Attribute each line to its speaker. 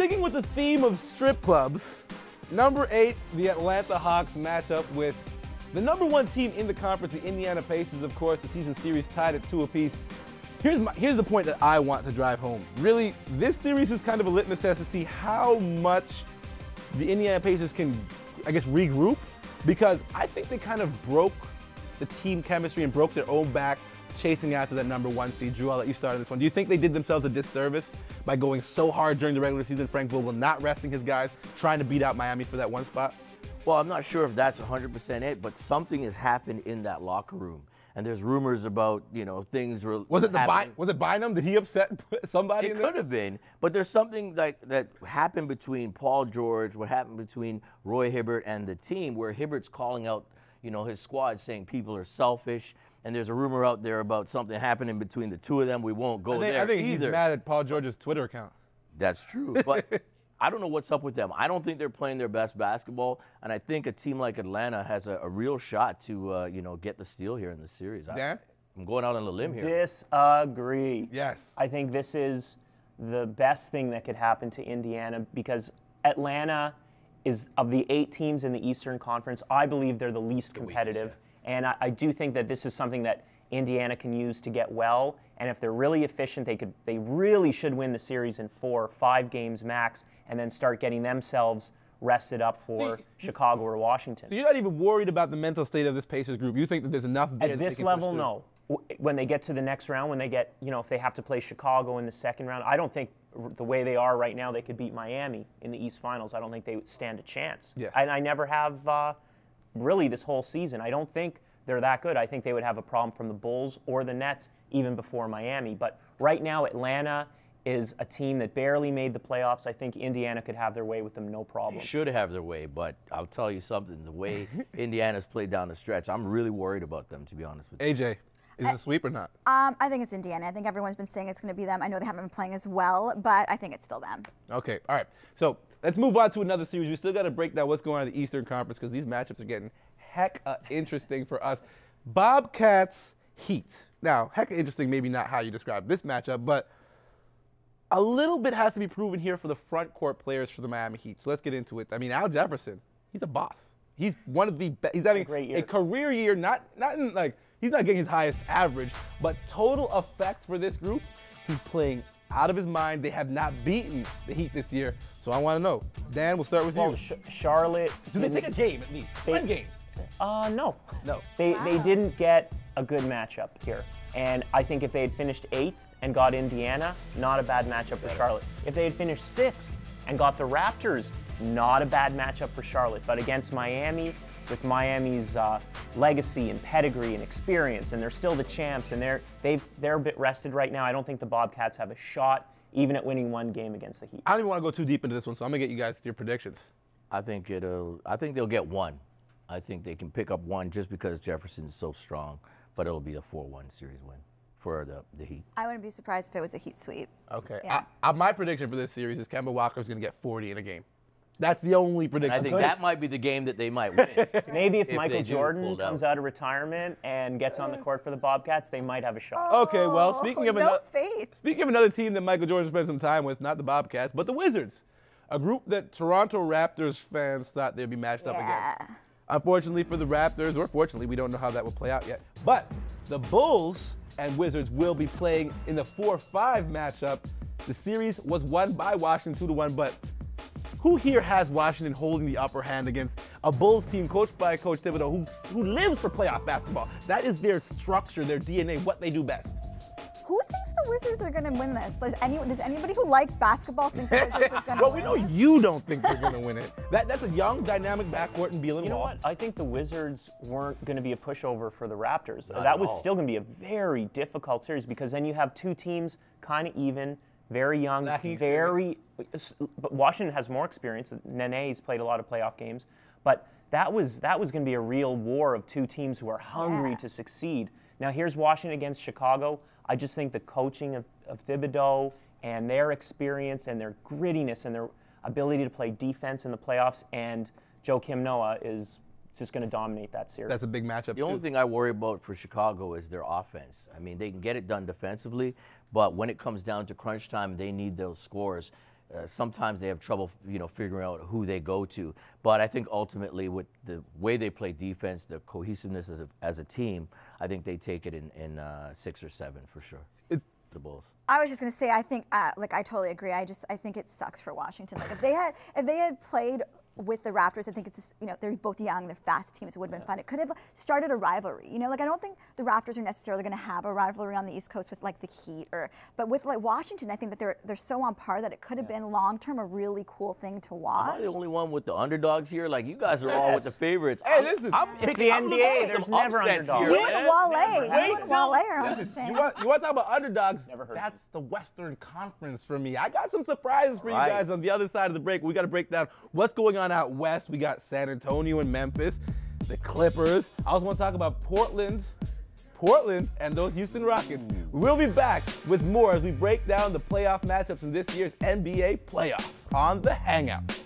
Speaker 1: sticking with the theme of strip clubs, number 8, the Atlanta Hawks match up with the number 1 team in the conference, the Indiana Pacers. Of course, the season series tied at 2 apiece. Here's the point that I want to drive home. Really, this series is kind of a litmus test to see how much the Indiana Pacers can, I guess, regroup, because I think they kind of broke the team chemistry and broke their own back chasing after that number 1 seed. Drew, I'll let you start on this one. Do you think they did themselves a disservice by going so hard during the regular season, Frank Vogel not resting his guys, trying to beat out Miami for that 1 spot?
Speaker 2: Well, I'm not sure if that's 100% it, but something has happened in that locker room. And there's rumors about, things were
Speaker 1: Was it
Speaker 2: happening.
Speaker 1: Was it Bynum? Did he upset somebody?
Speaker 2: It could have been, but there's something that happened between Paul George, what happened between Roy Hibbert and the team, where Hibbert's calling out, his squad, saying people are selfish. And there's a rumor out there about something happening between the two of them. We won't go there
Speaker 1: I think
Speaker 2: either.
Speaker 1: He's mad at Paul George's Twitter account.
Speaker 2: That's true, but I don't know what's up with them. I don't think they're playing their best basketball, and I think a team like Atlanta has a real shot to, get the steal here in the series.
Speaker 1: Dan?
Speaker 2: I'm going out on a limb here.
Speaker 3: Disagree.
Speaker 1: Yes.
Speaker 3: I think this is the best thing that could happen to Indiana, because Atlanta is, of the 8 teams in the Eastern Conference, I believe they're the least competitive. And I do think that this is something that Indiana can use to get well. And if they're really efficient, they really should win the series in 4 or 5 games max, and then start getting themselves rested up for Chicago or Washington.
Speaker 1: So you're not even worried about the mental state of this Pacers group? You think that there's enough there
Speaker 3: at this level? No. When they get to the next round, when they get, if they have to play Chicago in the second round, I don't think the way they are right now, they could beat Miami in the East Finals. I don't think they would stand a chance.
Speaker 1: Yeah.
Speaker 3: And I never have really this whole season. I don't think they're that good. I think they would have a problem from the Bulls or the Nets even before Miami. But right now, Atlanta is a team that barely made the playoffs. I think Indiana could have their way with them, no problem.
Speaker 2: They should have their way, but I'll tell you something. The way Indiana's played down the stretch, I'm really worried about them, to be honest with you.
Speaker 1: AJ, is it a sweep or not?
Speaker 4: I think it's Indiana. I think everyone's been saying it's going to be them. I know they haven't been playing as well, but I think it's still them.
Speaker 1: Okay, all right. So let's move on to another series. We still got to break down what's going on in the Eastern Conference, because these matchups are getting interesting for us. Bobcats Heat. Now, interesting, maybe not how you describe this matchup, but a little bit has to be proven here for the front court players for the Miami Heat. So let's get into it. I mean, Al Jefferson, he's a boss. He's one of the best. He's having a career year, not in like, he's not getting his highest average, but total effect for this group, he's playing out of his mind. They have not beaten the Heat this year. So I want to know. Dan, we'll start with you.
Speaker 3: Charlotte.
Speaker 1: Do they take a game at least? One game?
Speaker 3: No.
Speaker 1: No.
Speaker 3: They didn't get a good matchup here. And I think if they had finished 8th and got Indiana, not a bad matchup for Charlotte. If they had finished 6th and got the Raptors, not a bad matchup for Charlotte. But against Miami, with Miami's legacy and pedigree and experience, and they're still the champs, and they're a bit rested right now. I don't think the Bobcats have a shot even at winning 1 game against the Heat.
Speaker 1: I don't even want to go too deep into this one, so I'm gonna get you guys your predictions.
Speaker 2: I think they'll get 1. I think they can pick up 1 just because Jefferson's so strong, but it'll be a 4-1 series win for the Heat.
Speaker 4: I wouldn't be surprised if it was a Heat sweep.
Speaker 1: Okay.
Speaker 4: Yeah.
Speaker 1: My prediction for this series is Kemba Walker's going to get 40 in a game. That's the only prediction.
Speaker 2: And I think that might be the game that they might win.
Speaker 3: Maybe if Michael Jordan comes out of retirement and gets on the court for the Bobcats, they might have a shot.
Speaker 1: Okay, well, speaking of another team that Michael Jordan spent some time with, not the Bobcats, but the Wizards, a group that Toronto Raptors fans thought they'd be matched up against. Unfortunately for the Raptors, or fortunately, we don't know how that will play out yet. But the Bulls and Wizards will be playing in the 4-5 matchup. The series was won by Washington 2-1, but who here has Washington holding the upper hand against a Bulls team coached by Coach Thibodeau who lives for playoff basketball? That is their structure, their DNA, what they do best.
Speaker 4: Who thinks the Wizards are going to win this? Does anybody who likes basketball think the Wizards is going to win?
Speaker 1: Well, we know you don't think they're going to win it. That's a young, dynamic backcourt in Beal and
Speaker 3: You know
Speaker 1: Wall.
Speaker 3: what? I think the Wizards weren't going to be a pushover for the Raptors. That was still going to be a very difficult series, because then you have 2 teams kind of even, very young, but Washington has more experience. Nene's played a lot of playoff games, but that was going to be a real war of 2 teams who are hungry to succeed. Now here's Washington against Chicago. I just think the coaching of Thibodeau and their experience and their grittiness and their ability to play defense in the playoffs, and Joakim Noah is just going to dominate that series.
Speaker 1: That's a big matchup.
Speaker 2: The only thing I worry about for Chicago is their offense. I mean, they can get it done defensively, but when it comes down to crunch time, they need those scores. sometimes they have trouble, figuring out who they go to. But I think ultimately, with the way they play defense, the cohesiveness as a team, I think they take it in 6 or 7 for sure. The Bulls.
Speaker 4: I was just gonna say, I think, I totally agree. I think it sucks for Washington. Like if they had played with the Raptors, I think it's just, they're both young, they're fast teams. It would have been fun. It could have started a rivalry. I don't think the Raptors are necessarily going to have a rivalry on the East Coast with like the Heat, but with like Washington, I think that they're so on par that it could have been long term a really cool thing to watch.
Speaker 2: Am I the only one with the underdogs here? Like you guys are all with the favorites.
Speaker 1: Hey, listen,
Speaker 3: it's the NBA. There's never underdogs.
Speaker 4: You and Wale are on the same.
Speaker 1: You want to talk about underdogs?
Speaker 3: Never heard
Speaker 1: That's the Western Conference for me. I got some surprises for you guys on the other side of the break. We got to break down what's going on out west. We got San Antonio and Memphis, the Clippers. I also want to talk about Portland, and those Houston Rockets. We'll be back with more as we break down the playoff matchups in this year's NBA playoffs on the Hangout.